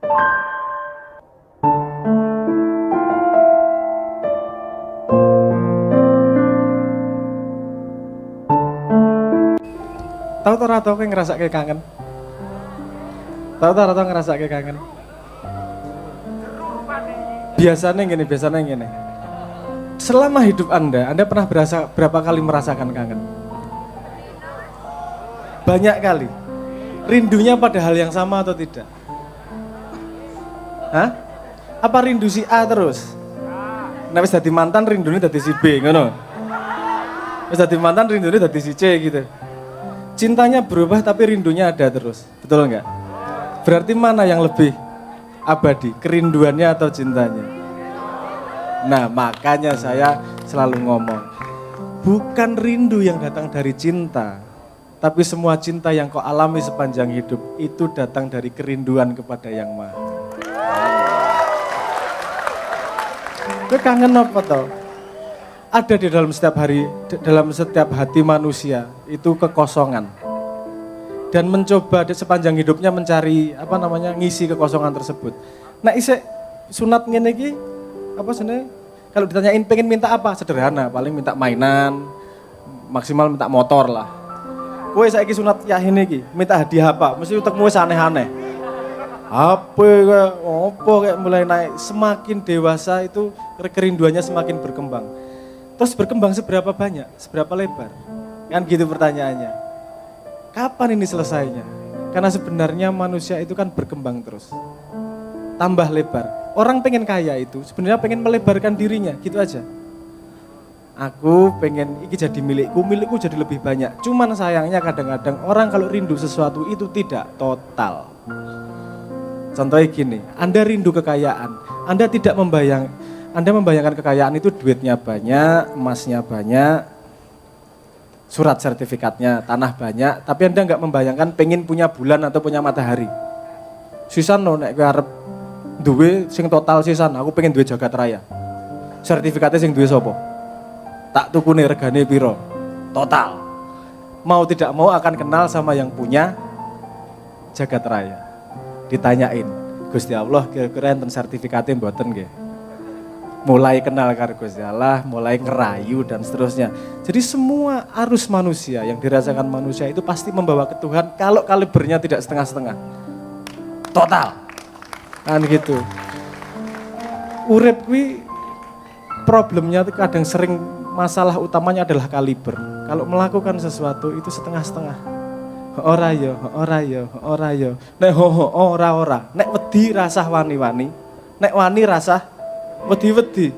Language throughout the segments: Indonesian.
Tahu ora tau kowe ngrasake kangen? Tahu ora tau ngrasake kangen? Biasanya gini. Selama hidup Anda pernah berapa kali merasakan kangen? Banyak kali. Rindunya pada hal yang sama atau tidak? Hah? Apa rindu si A terus? Nah, wis dadi mantan rindunya dadi si B, ngono. Wis dadi mantan rindunya dadi si C gitu. Cintanya berubah tapi rindunya ada terus, betul enggak? Berarti mana yang lebih abadi, kerinduannya atau cintanya? Nah, makanya saya selalu ngomong, bukan rindu yang datang dari cinta, tapi semua cinta yang kau alami sepanjang hidup itu datang dari kerinduan kepada Yang Maha. Kau kangen apa tau? Ada di dalam setiap hati manusia itu kekosongan. Dan mencoba sepanjang hidupnya mencari ngisi kekosongan tersebut. Nah, isek sunat ngene iki apa sebenarnya? Kalau ditanyain pengen minta apa? Sederhana, paling minta mainan, maksimal minta motor lah. Kowe saiki sunat yahin iki, minta hadiah apa? Mesti utekmu wis aneh-aneh. HP kayak mulai naik, semakin dewasa itu kerinduannya semakin berkembang. Terus berkembang seberapa banyak, seberapa lebar? Kan gitu pertanyaannya. Kapan ini selesainya? Karena sebenarnya manusia itu kan berkembang terus. Tambah lebar. Orang pengen kaya itu sebenarnya pengen melebarkan dirinya, gitu aja. Aku pengen iki jadi milikku jadi lebih banyak. Cuman sayangnya kadang-kadang orang kalau rindu sesuatu itu tidak total. Contohnya gini, Anda rindu kekayaan, Anda membayangkan kekayaan itu duitnya banyak, emasnya banyak, surat sertifikatnya, tanah banyak, tapi Anda nggak membayangkan pengen punya bulan atau punya matahari. Sisan no, nek gue harap duwe sing total sisan, aku pengen duwe jagat raya. Sertifikatnya sing duwe sopo? Tak tukune regane piro? Total. Mau tidak mau akan kenal sama yang punya jagat raya. Ditanyain, Gusti Allah kira-kira enten sertifikatnya mboten nggih? Mulai kenal karo Gusti Allah, mulai ngerayu dan seterusnya. Jadi semua arus manusia yang dirasakan manusia itu pasti membawa ke Tuhan kalau kalibernya tidak setengah-setengah. Total. Kan gitu. Urip kuwi problemnya itu kadang sering masalah utamanya adalah kaliber. Kalau melakukan sesuatu itu setengah-setengah. Ora yo. Nek ora. Nek wedi rasah wani-wani. Nek wani rasah wedi-wedi.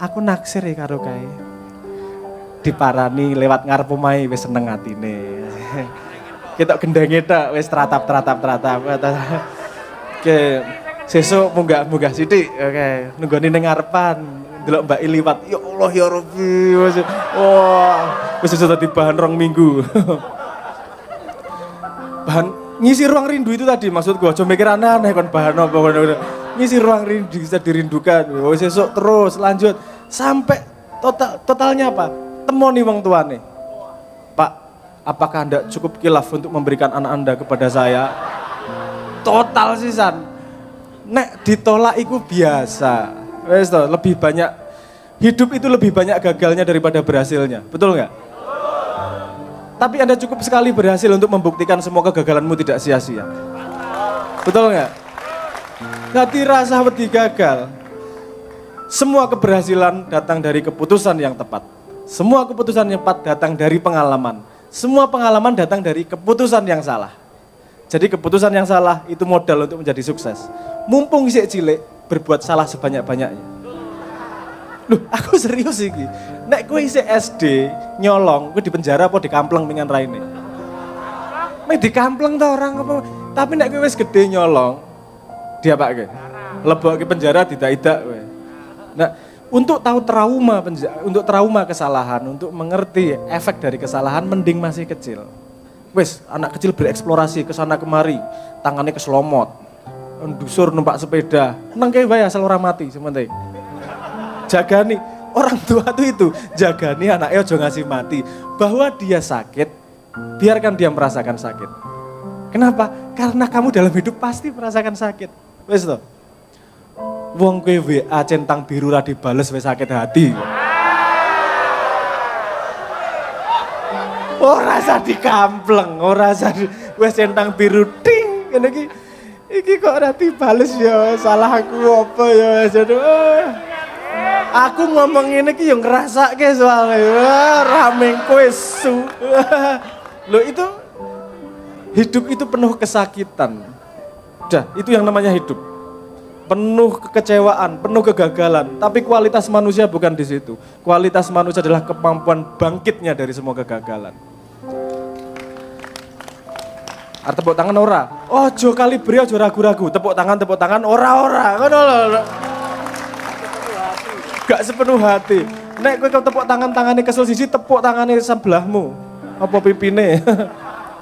Aku naksir ya karo kae. Diparani lewat ngarep omahe wis seneng atine. Ketok gendenge tok wis teratap. Oke, sesuk munggah sithik. Oke, nunggoni ning ngarepan, ndelok Mbak I liwat. Ya Allah ya Rabbi. Wah, wis sudah dadi bahan 2 minggu. Bahan ngisi ruang rindu itu tadi maksudku. Aja mikir aneh-aneh kon bahan apa ngisi ruang rindu bisa dirindukan. Wis sesuk terus lanjut sampai totalnya apa? Temoni wong tuane. Pak, apakah Anda cukup kilaf untuk memberikan anak Anda kepada saya? Total sisan. Nek ditolak iku biasa. Wes toh, lebih banyak hidup itu lebih banyak gagalnya daripada berhasilnya. Betul enggak? Tapi Anda cukup sekali berhasil untuk membuktikan semua kegagalanmu tidak sia-sia. Betul enggak? Hati rasa wedi gagal. Semua keberhasilan datang dari keputusan yang tepat. Semua keputusan yang tepat datang dari pengalaman. Semua pengalaman datang dari keputusan yang salah. Jadi keputusan yang salah itu modal untuk menjadi sukses. Mumpung isik cilik, berbuat salah sebanyak-banyaknya. Loh, aku serius iki. Nek kowe isik SD nyolong, kowe di penjara apa di kampleng dengan raine? Mek di kampleng ta orang apa? Tapi nek kowe wis gede nyolong, diapake? Lebokke penjara didak-idak kowe. Nah, untuk tahu trauma kesalahan, untuk mengerti efek dari kesalahan mending masih kecil. Wes, anak kecil bereksplorasi ke sana kemari, tangannya keselomot, ndusur numpak sepeda, nang kae wae asal ora mati sementing. Jagani orang tua tuh itu, jagani anaknya aja ngasih mati. Bahwa dia sakit, biarkan dia merasakan sakit. Kenapa? Karena kamu dalam hidup pasti merasakan sakit. Wes toh. Wong kowe WA centang biru ra dibales wis sakit hati. Ora usah dikampleng, ora usah wis centang biru ting ngene iki kok ora dibales ya, salah aku apa ya. Aduh. Aku ngomong ngene iki yo ngrasake soalnya rame kowe su. Loh itu hidup itu penuh kesakitan. Udah, itu yang namanya hidup. Penuh kekecewaan, penuh kegagalan. Tapi kualitas manusia bukan di situ. Kualitas manusia adalah kemampuan bangkitnya dari semua kegagalan. Tepuk tangan ora. Ojo kalibri ojo ragu-ragu. Tepuk tangan ora. Ngono lho. Gak sepenuh hati. Nek kowe tepuk tangane kesel sisi, tepuk tangane sebelahmu. Apa pipine?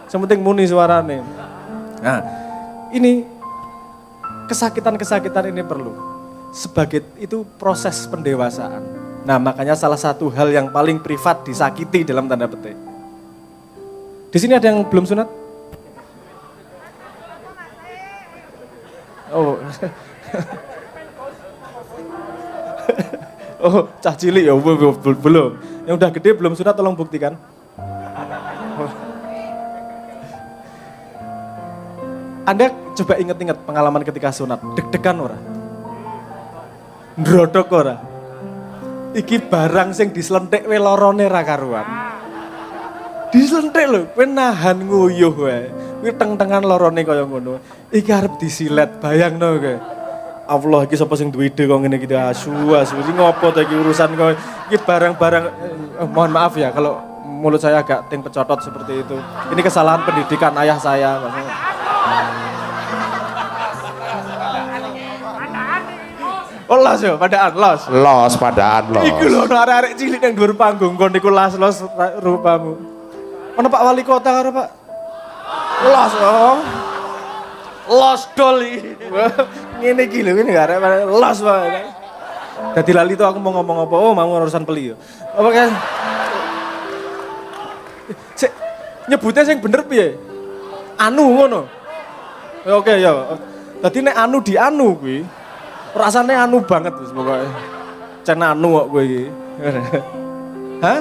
Sementing muni suarane. Nah, ini kesakitan-kesakitan ini perlu. Sebagai itu proses pendewasaan. Nah, makanya salah satu hal yang paling privat disakiti dalam tanda petik. Di sini ada yang belum sunat? Oh. Oh, cah cilik ya belum. Yang udah gede belum sunat tolong buktikan. Anda coba ingat-ingat pengalaman ketika sunat, deg-degan ora? Ndrodok ora? Iki barang sing dislenthik we lorone ra karuan. Dislenthik lho, kowe nahan nguyuh wae. Kuwi teng-tengan lorone kaya ngono. Iki arep disilet, bayangno kowe. Allah iki sapa sing duwe ide kok ngene iki asu. Iki ngopo ta iki urusan kok iki barang-barang mohon maaf ya kalau mulut saya agak ting pecotot seperti itu. Ini kesalahan pendidikan ayah saya maksudnya. Oh los yo, padaan los. Los padaan los. Iku lho arek-arek cilik nang dhuwur panggung kon niku los rupamu. Ono Pak Wali Kota karo Pak. Los oh. Los dol iki. Ngene iki lho ngene arek los wae. Dadi lali tuh aku mau ngomong apa? Oh, mau urusan peli yo. Apa kan? Sik nyebutnya sing bener piye? Anu ngono. Ya oke ya. Dadi nek anu di anu kuwi rasane anu banget wis pokoke. Cen anu kok kowe iki. Hah?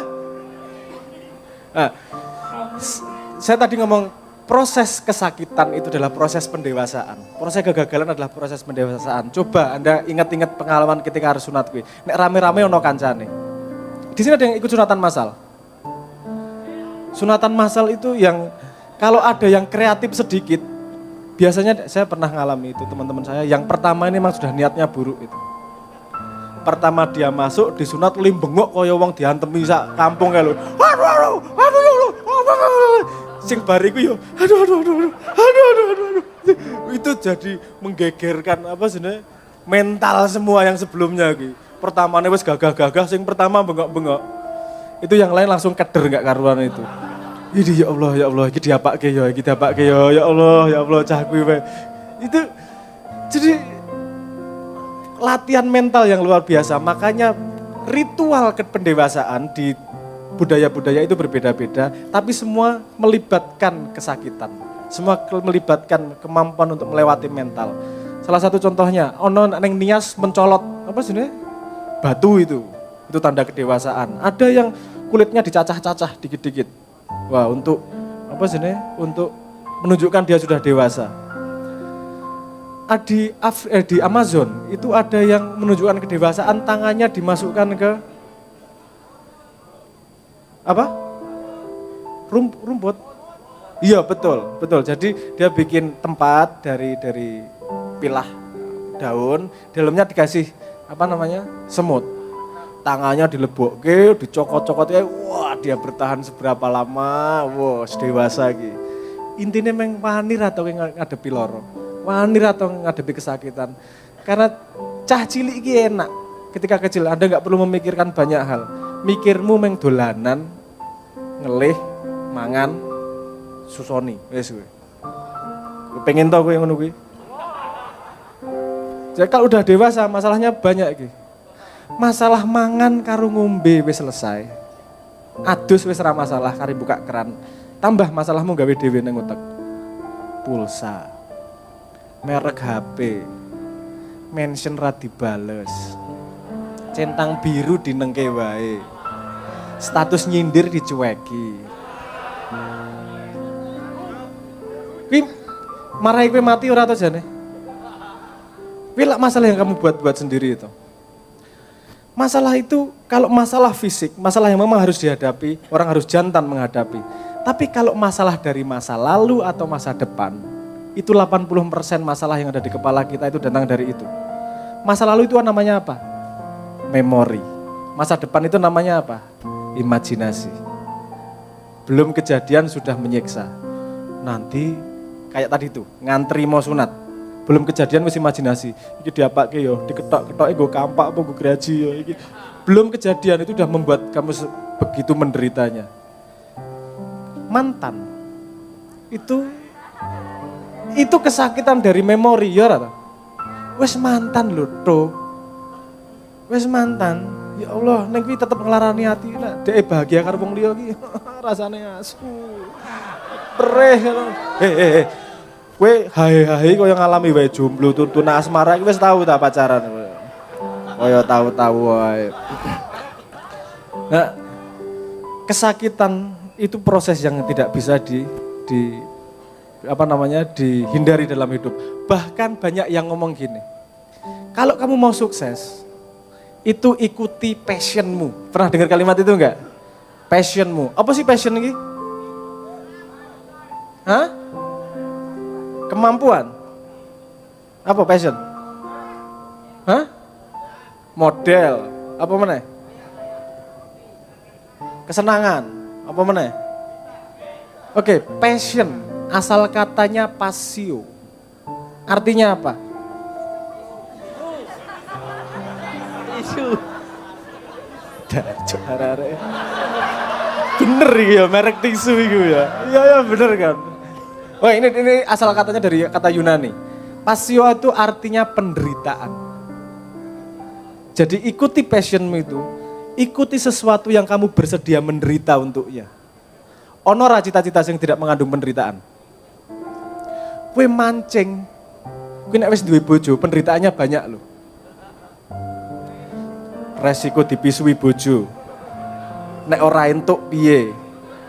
Nah, saya tadi ngomong proses kesakitan itu adalah proses pendewasaan. Proses kegagalan adalah proses pendewasaan. Coba Anda ingat-ingat pengalaman ketika harus sunat kuwi. Nek rame-rame ono kancane. Di sini ada yang ikut sunatan massal. Sunatan massal itu yang kalau ada yang kreatif sedikit, biasanya saya pernah ngalami itu teman-teman saya. Yang pertama ini memang sudah niatnya buruk itu. Pertama dia masuk disunat limbengok kaya wong diantemi sak kampung kae lho. Aduh. Sing bariku yo aduh. Itu jadi menggegerkan apa sebenarnya mental semua yang sebelumnya iki. Pertamanya wis gagah-gagah, sing pertama bengok-bengok. Itu yang lain langsung keder enggak karuan itu. Ini ya Allah, iki diapake ya Allah, cah kuwi wae. Itu jadi latihan mental yang luar biasa. Makanya ritual pendewasaan di budaya-budaya itu berbeda-beda, tapi semua melibatkan kesakitan. Semua melibatkan kemampuan untuk melewati mental. Salah satu contohnya, ono neng nias mencolot apa sebenarnya? Batu itu tanda kedewasaan. Ada yang kulitnya dicacah-cacah dikit-dikit. Wah, untuk apa sebenarnya? Untuk menunjukkan dia sudah dewasa. Di Amazon itu ada yang menunjukkan kedewasaan, tangannya dimasukkan ke apa? Rumput. Iya betul. Jadi dia bikin tempat dari pilah daun, dalamnya dikasih apa namanya? Semut. Tangannya dilebokke, dicokot-cokotnya, wah dia bertahan seberapa lama, wah dewasa gitu. Intinya memang wani atau ngadepi loro, wani atau ngadepi kesakitan. Karena cah cilik iki enak, ketika kecil Anda nggak perlu memikirkan banyak hal. Mikirmu meng dolanan, ngelih, mangan, susoni, wes gue. Pengen tau gue yang ngono kuwi. Jadi kalau udah dewasa masalahnya banyak iki. Masalah mangan karo ngombe wis selesai. Adus wis ra masalah kari buka keran. Tambah masalahmu gawe dhewe nang utek. pulsa, merek HP, mention ra dibales, centang biru dinengke wae, status nyindir dicueki. Kuwi marahi kowe mati ora to jane? Kuwi lak masalah yang kamu buat sendiri itu. Masalah itu kalau masalah fisik, masalah yang memang harus dihadapi, orang harus jantan menghadapi. Tapi kalau masalah dari masa lalu atau masa depan, itu 80% masalah yang ada di kepala kita itu datang dari itu. Masa lalu itu namanya apa? Memori. Masa depan itu namanya apa? Imajinasi. Belum kejadian sudah menyiksa. Nanti kayak tadi tuh, ngantri mau sunat. Belum kejadian wis imajinasi. Iki diapake yo, diketok-ketoke nggo kampak apa nggo graji yo iki. Belum kejadian itu udah membuat kamu begitu menderitanya. Mantan. Itu kesakitan dari memori ya ora? Wis mantan lho, to. Wis mantan. Ya Allah, ning kuwi tetep nglarani ati nek dhek bahagia karo wong liya iki rasane asu. Perih. Kowe hae-hae kaya ngalami wae jomblo tuntun asmara iki wis tau ta pacaran. Kaya tahu-tahu wae. Nah, kesakitan itu proses yang tidak bisa dihindari dalam hidup. Bahkan banyak yang ngomong gini. Kalau kamu mau sukses, itu ikuti passionmu. Pernah dengar kalimat itu enggak? Passionmu. Apa sih passion ini? Hah? Kemampuan? Apa passion? Hah? Model? Apa meneh? Kesenangan? Apa meneh? Oke, passion. Asal katanya passio. Artinya apa? Tisu. Bener ya, merek tisu itu ya. Iya bener kan. Wah ini asal katanya dari kata Yunani. Passio itu artinya penderitaan. Jadi ikuti passionmu itu, ikuti sesuatu yang kamu bersedia menderita untuknya. Ono ra cita-cita yang tidak mengandung penderitaan. Kue mancing, kue nek wis duwe bojo, penderitaannya banyak loh. Resiko dipisui bojo. Nek ora entuk piye?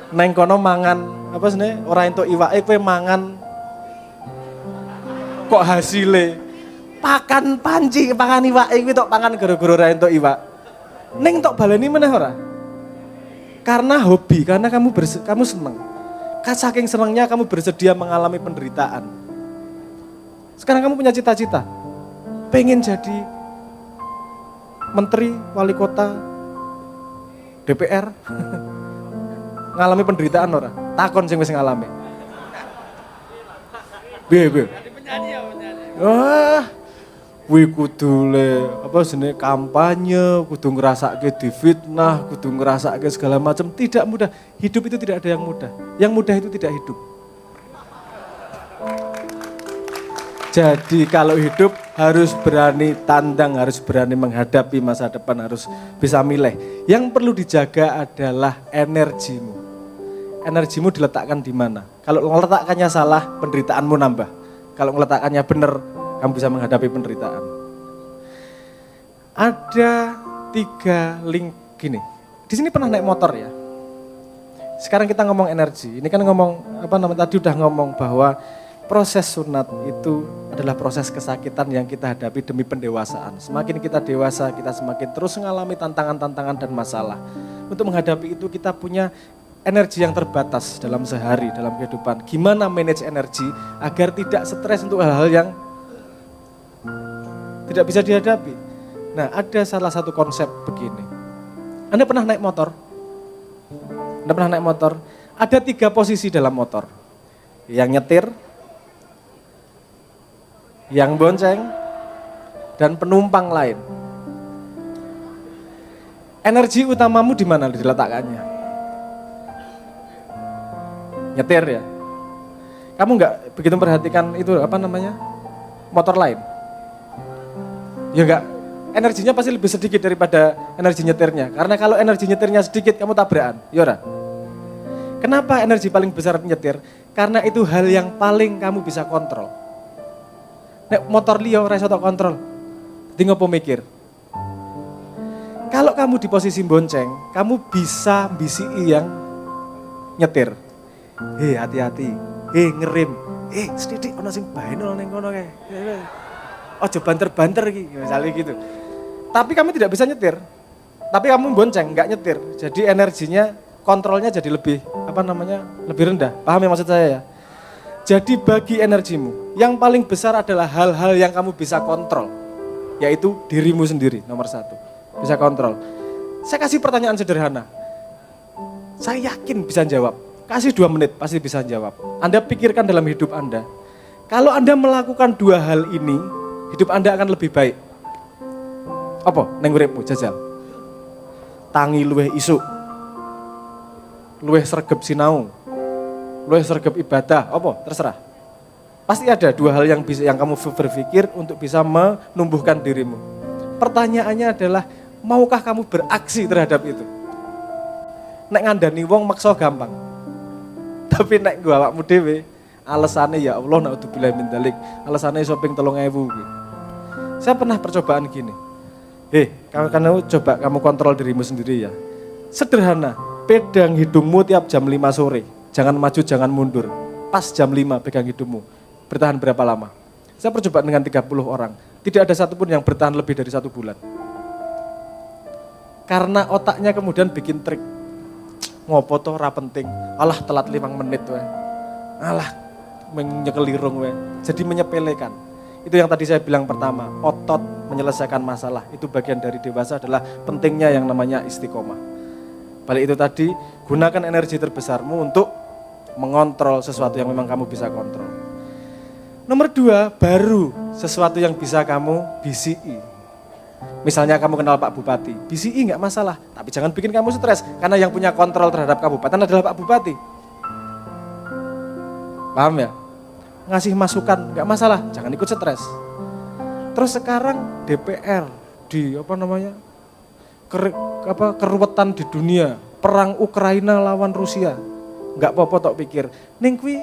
Neng kono mangan apa sih? Ora entuk iwake kowe mangan kok hasile pakan panci, pakan iwake kuwi tok pangan gara-gara ora entuk iwak. Ning tok baleni meneh ora? Karena hobi, karena kamu seneng. Saking senengnya kamu bersedia mengalami penderitaan. Sekarang kamu punya cita-cita, pengen jadi menteri, wali kota, DPR. Ngalami penderitaan ora? Takon sing wis ngalami. Piye? Wah, kuwi kudu kampanye, kudu ngrasake difitnah, kudu ngrasake segala macam. Tidak mudah. Hidup itu tidak ada yang mudah. Yang mudah itu tidak hidup. Jadi kalau hidup harus berani tandang, harus berani menghadapi masa depan, harus bisa milih. Yang perlu dijaga adalah energimu. Energimu diletakkan di mana? Kalau meletakkannya salah, penderitaanmu nambah. Kalau meletakkannya benar, kamu bisa menghadapi penderitaan. Ada 3 link gini. Di sini pernah naik motor ya. Sekarang kita ngomong energi. Ini kan ngomong tadi udah ngomong bahwa proses sunat itu adalah proses kesakitan yang kita hadapi demi pendewasaan. Semakin kita dewasa, kita semakin terus mengalami tantangan-tantangan dan masalah. Untuk menghadapi itu kita punya energi yang terbatas dalam sehari, dalam kehidupan. Gimana manage energi agar tidak stres untuk hal-hal yang tidak bisa dihadapi. Nah, ada salah satu konsep begini. Anda pernah naik motor? Anda pernah naik motor? Ada 3 posisi dalam motor. Yang nyetir, yang bonceng, dan penumpang lain. Energi utamamu di mana diletakkannya? Nyetir ya. Kamu nggak begitu perhatikan itu motor lain? Ya enggak. Energinya pasti lebih sedikit daripada energi nyetirnya. Karena kalau energi nyetirnya sedikit kamu tabrakan, ya ora? Kenapa energi paling besar nyetir? Karena itu hal yang paling kamu bisa kontrol. Nek motor liya ora iso tok kontrol. Dadi ngopo mikir? Kalau kamu di posisi bonceng, kamu bisa bisiki yang nyetir. Hati-hati. Ngerem. Sithik ana sing baheno ning kono kae. Aja banter-banter iki, misalnya gitu. Tapi kamu tidak bisa nyetir. Tapi kamu bonceng, enggak nyetir. Jadi energinya, kontrolnya jadi lebih lebih rendah. Paham ya maksud saya ya? Jadi bagi energimu, yang paling besar adalah hal-hal yang kamu bisa kontrol. Yaitu dirimu sendiri, nomor 1. Bisa kontrol. Saya kasih pertanyaan sederhana. Saya yakin bisa jawab. Kasih 2 menit, pasti bisa jawab. Anda pikirkan dalam hidup Anda. Kalau Anda melakukan 2 hal ini, hidup Anda akan lebih baik. Apa? Neng uripmu, jajal. Tangi luweh isuk. Luweh sregep sinau. Luweh sregep ibadah, apa? Terserah. Pasti ada 2 hal yang kamu berpikir untuk bisa menumbuhkan dirimu. Pertanyaannya adalah, maukah kamu beraksi terhadap itu? Nek ngandani wong maksa gampang. Tapi nek gua awakmu dhewe, alasannya ya Allah naudzubillah min dzalik. Alasannya shopping 3.000. Saya pernah percobaan gini. Kamu coba kamu kontrol dirimu sendiri ya. Sederhana, pegang hidungmu tiap jam 5 sore. Jangan maju, jangan mundur. Pas jam 5 pegang hidungmu. Bertahan berapa lama? Saya percobaan dengan 30 orang. Tidak ada satupun yang bertahan lebih dari 1 bulan. Karena otaknya kemudian bikin trik. Ngopo toh ora penting. Alah telat 5 menit we. Alah menyekelirung we. Jadi menyepelekan. Itu yang tadi saya bilang pertama, otot menyelesaikan masalah. Itu bagian dari dewasa adalah pentingnya yang namanya istiqomah. Balik itu tadi, gunakan energi terbesarmu untuk mengontrol sesuatu yang memang kamu bisa kontrol. Nomor 2, baru sesuatu yang bisa kamu bisiki. Misalnya kamu kenal Pak Bupati, bisiki nggak masalah, tapi jangan bikin kamu stres. Karena yang punya kontrol terhadap kabupaten adalah Pak Bupati. Paham ya? Ngasih masukan nggak masalah, jangan ikut stres. Terus sekarang DPR di keruwetan di dunia, perang Ukraina lawan Rusia, nggak apa-apa tok pikir. Ning kuwi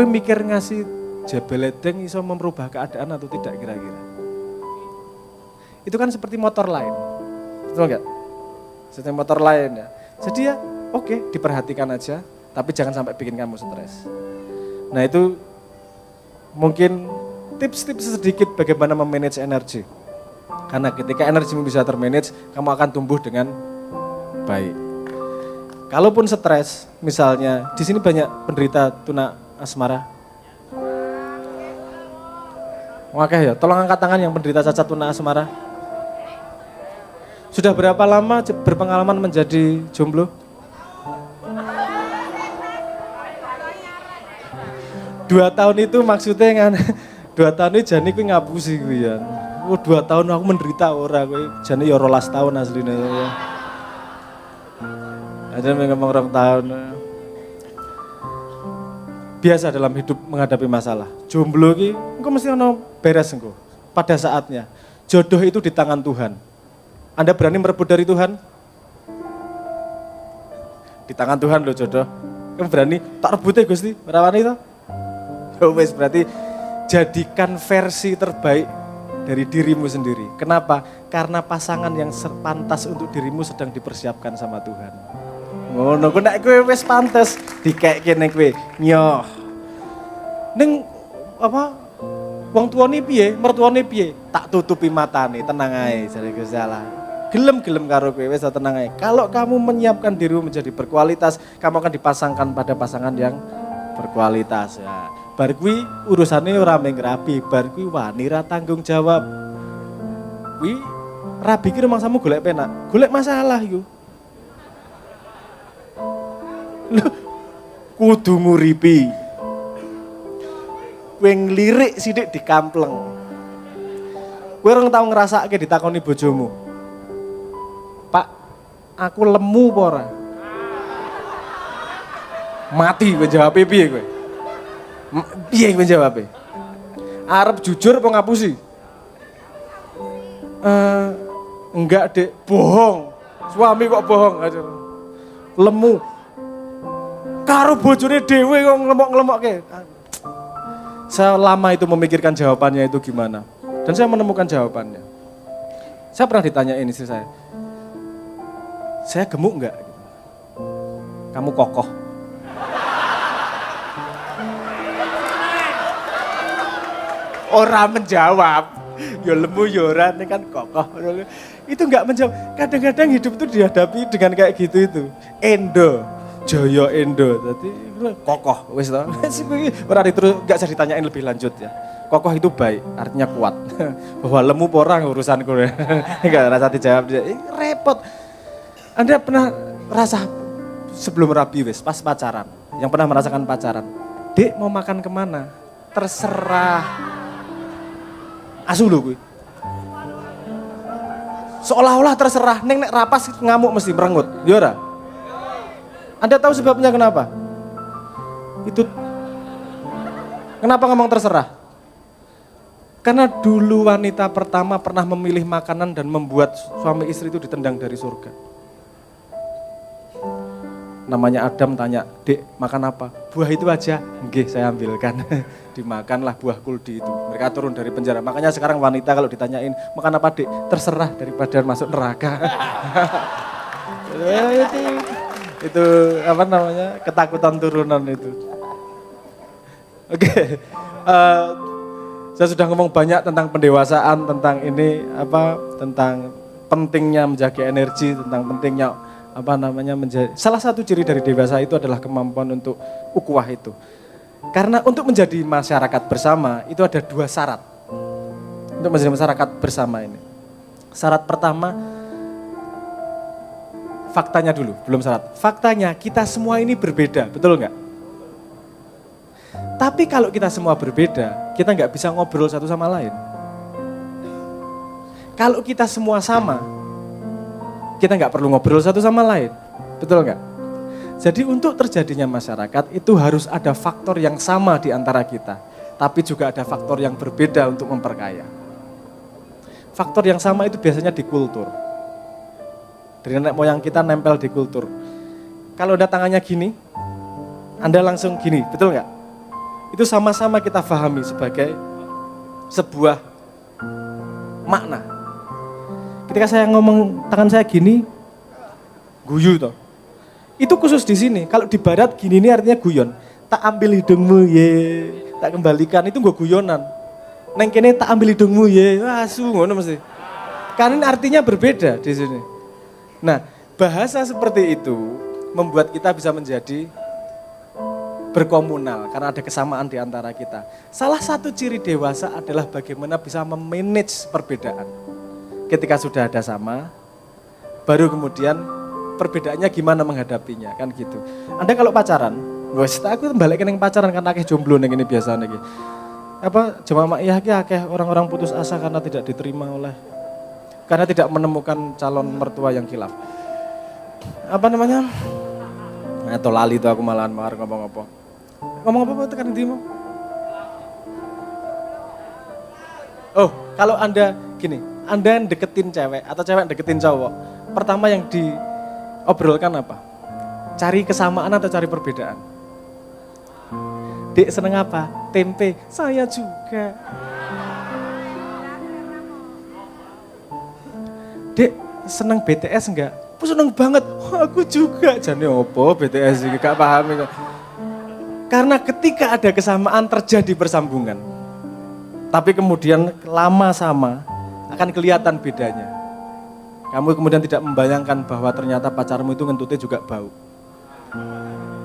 mikir ngasih jabeledeng iso merubah keadaan atau tidak kira-kira? Itu kan seperti motor lain, betul nggak? Seperti motor lain ya. Jadi ya oke, diperhatikan aja, tapi jangan sampai bikin kamu stres. Nah itu mungkin tips-tips sedikit bagaimana memanage energi. Karena ketika energimu bisa termanage, kamu akan tumbuh dengan baik. Kalaupun stres, misalnya di sini banyak penderita tuna asmara. Oke ya, tolong angkat tangan yang penderita cacat tuna asmara. Sudah berapa lama berpengalaman menjadi jomblo? 2 tahun itu maksudnya kan 2 tahun itu jane kuwi ngapusi kuwi ya. 2 tahun aku menderita ora kuwi jane ya 12 tahun asline ya. Ada yang ngomong 2 tahun. Biasa dalam hidup menghadapi masalah. Jomblo ki engko mesti ono beres engko pada saatnya. Jodoh itu di tangan Tuhan. Anda berani merebut dari Tuhan? Di tangan Tuhan loh jodoh. Kamu berani tak rebut ya Gusti, ora wani to? Ya wis berarti jadikan versi terbaik dari dirimu sendiri. Kenapa? Karena pasangan yang pantas untuk dirimu sedang dipersiapkan sama Tuhan. Ngono ku nek kowe wis pantes dikekke ning kowe nyoh. Ning wong tuane piye, mertuane piye? Tak tutupi matane, tenang ae jare Gusti Allah. Gelem-gelem karo kowe wis tenang ae. Kalau kamu menyiapkan dirimu menjadi berkualitas, kamu akan dipasangkan pada pasangan yang berkualitas ya. Bar kuwi urusane ora mung rabi, bar kuwi wani ra tanggung jawab. Kuwi rabi ki rumangsamu golek penak, golek masalah iku. Lho, kudu nguripi. Kowe nglirik sithik dikampleng. Kowe ora tau ngrasake ditakoni bojomu. Pak, aku lemu apa ora? Mati kowe jawab piye kowe? Piye kowe jawab? Arep jujur apa ngapusi? Enggak, Dek, bohong. Suami kok bohong. Lemu. Karo bojone dhewe kok ngelemok-ngelemokke. Saya lama itu memikirkan jawabannya itu gimana. Dan saya menemukan jawabannya. Saya pernah ditanyain istri saya gemuk enggak? Kamu kokoh. Orang menjawab, ya lemu ya ora, ini kan kokoh. Itu enggak menjawab. Kadang-kadang hidup itu dihadapi dengan kayak gitu itu. Endo, Jaya Endo, jadi kokoh. Wis toh. Ora terus enggak usah ditanyain lebih lanjut ya. Kokoh itu baik, artinya kuat. Bahwa lemu orang urusanku. Enggak rasa dijawab dia. Repot. Anda pernah rasa sebelum rabi wis pas pacaran, yang pernah merasakan pacaran. Dek mau makan kemana? Terserah. Asu lho kuwi. Seolah-olah terserah, nek rapas ngamuk mesti merengut. Ya ora? Anda tahu sebabnya kenapa? Itu kenapa ngomong terserah? Karena dulu wanita pertama pernah memilih makanan dan membuat suami istri itu ditendang dari surga. Namanya Adam tanya, "Dek, makan apa?" "Buah itu aja." "Nggih, saya ambilkan." Dimakanlah buah kuldi itu. Mereka turun dari penjara. Makanya sekarang wanita kalau ditanyain, "Makan apa, Dek?" "Terserah daripada masuk neraka." itu apa namanya? Ketakutan turunan itu. Oke. Saya sudah ngomong banyak tentang pendewasaan, tentang ini tentang pentingnya menjaga energi, tentang pentingnya salah satu ciri dari dewasa itu adalah kemampuan untuk ukhuwah itu. Karena untuk menjadi masyarakat bersama itu ada 2 syarat. Untuk menjadi masyarakat bersama ini. Syarat pertama, faktanya dulu, belum syarat. Faktanya kita semua ini berbeda, betul nggak? Tapi kalau kita semua berbeda, kita nggak bisa ngobrol satu sama lain. Kalau kita semua sama, kita nggak perlu ngobrol satu sama lain, betul nggak? Jadi untuk terjadinya masyarakat itu harus ada faktor yang sama di antara kita, tapi juga ada faktor yang berbeda untuk memperkaya. Faktor yang sama itu biasanya di kultur. Dari nenek moyang kita nempel di kultur. Kalau ada tangannya gini, Anda langsung gini, betul nggak? Itu sama-sama kita pahami sebagai sebuah makna. Ketika saya ngomong tangan saya gini, guyu toh. Itu khusus di sini. Kalau di barat gini ini artinya guyon. Tak ambil hidungmu ye, tak kembalikan, itu gue guyonan. Neng kene tak ambil hidungmu ye, asu ngono mesti. Karena artinya berbeda di sini. Nah, bahasa seperti itu membuat kita bisa menjadi berkomunal karena ada kesamaan di antara kita. Salah satu ciri dewasa adalah bagaimana bisa memanage perbedaan. Ketika sudah ada sama, baru kemudian perbedaannya gimana menghadapinya, kan gitu. Anda kalau pacaran, aku balik ke pacaran kan akeh jomblo ning ini biasa nih. Jemaah iya akeh orang-orang putus asa karena tidak diterima karena tidak menemukan calon mertua yang khilaf. Atau lali itu aku malahan ngomong apa. Ngomong apa tekan intimu? Oh, kalau Anda gini, Anda deketin cewek atau cewek deketin cowok, pertama yang diobrolkan apa? Cari kesamaan atau cari perbedaan? Dek seneng apa? Tempe, saya juga. Dek seneng BTS enggak? Aku seneng banget, aku juga. Jane opo BTS iki gak paham itu. Karena ketika ada kesamaan terjadi persambungan. Tapi kemudian lama sama akan kelihatan bedanya. Kamu kemudian tidak membayangkan bahwa ternyata pacarmu itu ngentutnya juga bau.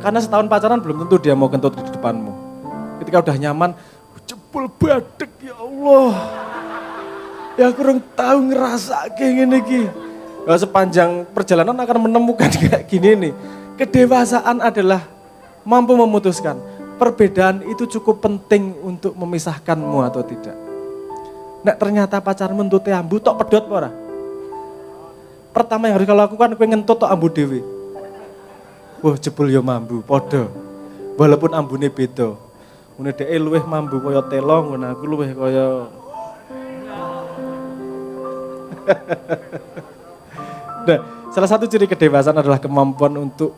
Karena setahun pacaran belum tentu dia mau kentut di depanmu. Ketika udah nyaman, jebul badek ya Allah. Ya kurang tahu ngerasa kayak gini. Sepanjang perjalanan akan menemukan kayak gini nih. Kedewasaan adalah mampu memutuskan perbedaan itu cukup penting untuk memisahkanmu atau tidak. Nek ternyata pacarmu ngentute ambu tok pedot ora? Pertama yang harus kau lakukan kowe ngentut tok ambu dhewe. Wah jebul ya mambu padha. Walaupun ambune beda. Ngene dhek luwih mambu kaya telo, ngono aku luwih kaya Nah, salah satu ciri kedewasaan adalah kemampuan untuk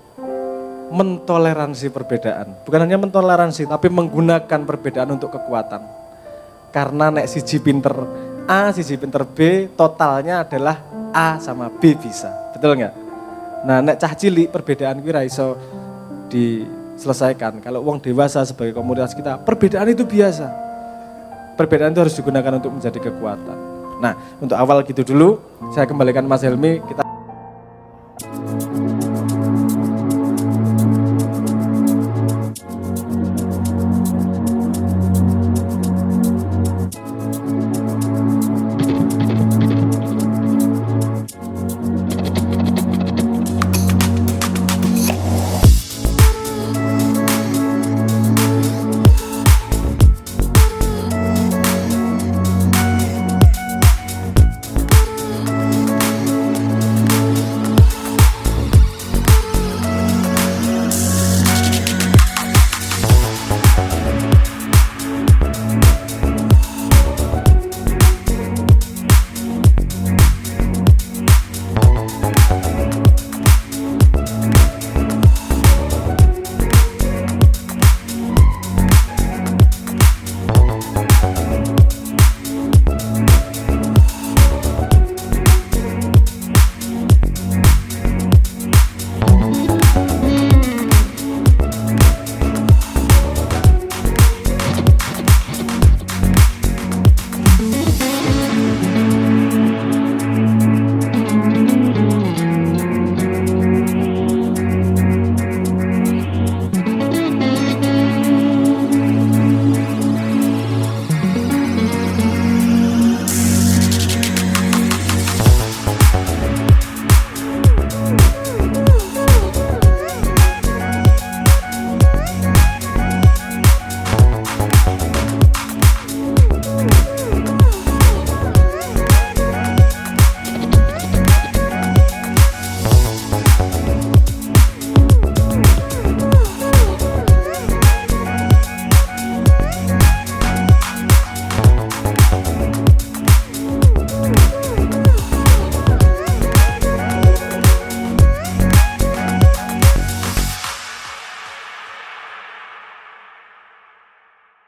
mentoleransi perbedaan. Bukan hanya mentoleransi, tapi menggunakan perbedaan untuk kekuatan. Karena nek siji pinter A, siji pinter B, totalnya adalah A sama B bisa. Betul nggak? Nah, nek cah cilik perbedaan kuwi ra iso diselesaikan. Kalau wong dewasa sebagai komunitas kita, perbedaan itu biasa. Perbedaan itu harus digunakan untuk menjadi kekuatan. Nah, untuk awal gitu dulu, saya kembalikan Mas Helmi, kita